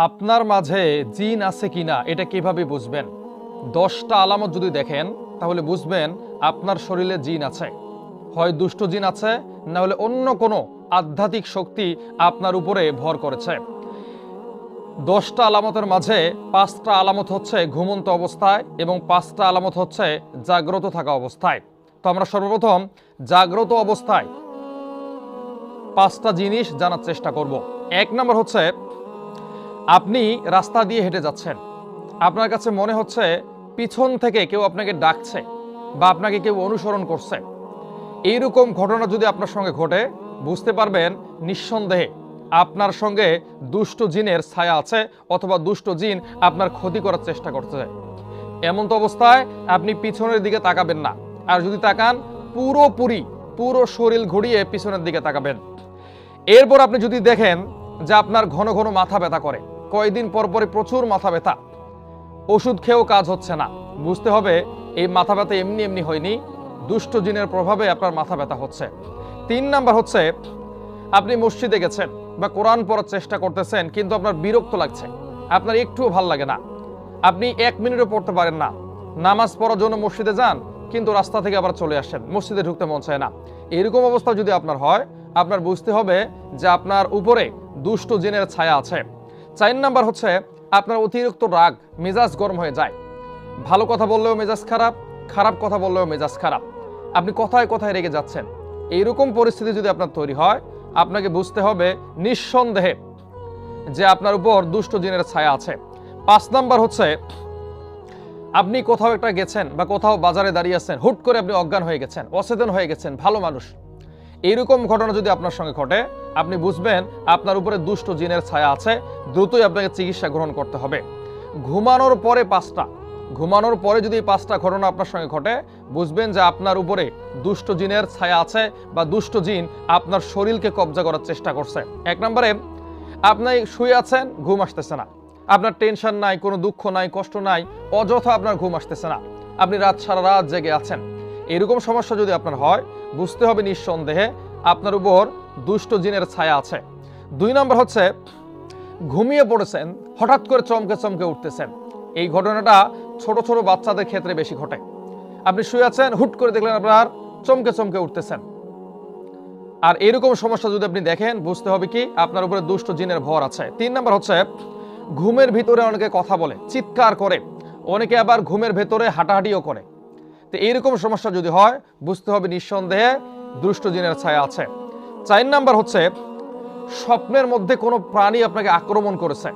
আপনার মাঝে জিন আছে কিনা এটা কিভাবে বুঝবেন? 10টা আলামত যদি দেখেন তাহলে বুঝবেন আপনার শরীরে জিন আছে। হয় দুষ্ট জিন আছে, না হলে অন্য কোনো আধ্যাত্মিক শক্তি আপনার উপরে ভর করেছে। 10টা আলামতের মাঝে 5টা আলামত হচ্ছে ঘুমন্ত অবস্থায় এবং 5টা আলামত হচ্ছে জাগ্রত থাকা অবস্থায়। তো আমরা সর্বপ্রথম জাগ্রত অবস্থায় 5টা জিনিস জানার চেষ্টা করব। 1 নম্বর হচ্ছে, আপনি রাস্তা দিয়ে হেঁটে যাচ্ছেন, আপনার কাছে মনে হচ্ছে পিছন থেকে কেউ আপনাকে ডাকছে বা আপনাকে কেউ অনুসরণ করছে। এইরকম ঘটনা যদি আপনার সঙ্গে ঘটে, বুঝতে পারবেন নিঃসন্দেহে আপনার সঙ্গে দুষ্ট জিনের ছায়া আছে, অথবা দুষ্ট জিন আপনার ক্ষতি করার চেষ্টা করছে। এমন তো অবস্থায় আপনি পিছনের দিকে তাকাবেন না, আর যদি তাকান পুরো শরীর ঘুরিয়ে পিছনের দিকে তাকাবেন। এরপর আপনি যদি দেখেন যে আপনার ঘন ঘন মাথা ব্যথা করে, কয়েকদিন পর পরে প্রচুর মাথা ব্যথা, ওষুধ খেয়েও কাজ হচ্ছে না, বুঝতে হবে এই মাথা ব্যথা এমনি এমনি হয়নি, দুষ্ট জিনের প্রভাবে আপনার মাথা ব্যথা হচ্ছে। 3 নাম্বার হচ্ছে, আপনি মসজিদে গেছেন বা কোরআন পড়ার চেষ্টা করতেছেন, কিন্তু আপনার বিরক্ত লাগছে, আপনার একটুও ভাল লাগে না, আপনি 1 মিনিটও পড়তে পারেন না। নামাজ পড়ার জন্য মসজিদে যান, কিন্তু রাস্তা থেকে আবার চলে আসেন, মসজিদে ঢুকতে মন চায় না। এরকম অবস্থা যদি আপনার হয়, আপনার বুঝতে হবে যে আপনার উপরে দুষ্ট জিনের ছায়া আছে। 4 নাম্বার হচ্ছে, আপনার অতিরিক্ত রাগ, মেজাজ গরম হয়ে যায়, ভালো কথা বললেও মেজাজ খারাপ, খারাপ কথা বললেও মেজাজ খারাপ, আপনি কথায় কথায় রেগে যাচ্ছেন। এইরকম পরিস্থিতি যদি আপনার তৈরি হয়, আপনাকে বুঝতে হবে নিঃসন্দেহে যে আপনার উপর দুষ্ট জিনের ছায়া আছে। 5 নাম্বার হচ্ছে, আপনি কোথাও একটা গেছেন বা কোথাও বাজারে দাঁড়িয়ে আছেন, হুট করে আপনি অজ্ঞান হয়ে গেছেন, অচেতন হয়ে গেছেন, ভালো মানুষ। এইরকম ঘটনা যদি আপনার সঙ্গে ঘটে, আপনি বুঝবেন আপনার উপরে দুষ্ট জিনের ছায়া আছে, দ্রুতই আপনাকে চিকিৎসা গ্রহণ করতে হবে। ঘুমানোর পরে 5টা, ঘুমানোর পরে যদি 5টা ঘটনা আপনার সঙ্গে ঘটে, বুঝবেন যে আপনার উপরে দুষ্ট জিনের ছায়া আছে বা দুষ্ট জিন আপনার শরীরকে কব্জা করার চেষ্টা করছে। 1 নম্বরে, আপনি শুয়ে আছেন, ঘুম আসতেছে না, আপনার টেনশন নাই, কোনো দুঃখ নাই, কষ্ট নাই, অযথা আপনার ঘুম আসতেছে না, আপনি সারা রাত জেগে আছেন। এরকম সমস্যা যদি আপনার হয়, বুঝতে হবে নিঃসন্দেহে আপনার উপর দুষ্ট জিনের ছায়া আছে। 2 নম্বর হচ্ছে, ঘুমিয়ে পড়েছেন, হঠাৎ করে চমকে চমকে উঠতেছেন। এই ঘটনাটা ছোট ছোট বাচ্চাদের ক্ষেত্রে বেশি ঘটে। আপনি শুয়ে আছেন, হুট করে দেখলেন আপনার চমকে চমকে উঠতেছেন। আর এরকম সমস্যা যদি আপনি দেখেন, বুঝতে হবে কি আপনার উপরে দুষ্ট জিনের ভর আছে। 3 নম্বর হচ্ছে, ঘুমের ভিতরে অনেকে কথা বলে, চিৎকার করে, অনেকে আবার ঘুমের ভেতরে হাঁটাহাঁটিও করে। তো এইরকম সমস্যা যদি হয়, বুঝতে হবে নিঃসন্দেহে দুষ্ট জিনের ছায়া আছে। 4 নাম্বার হচ্ছে, স্বপ্নের মধ্যে কোনো প্রাণী আপনাকে আক্রমণ করেছে,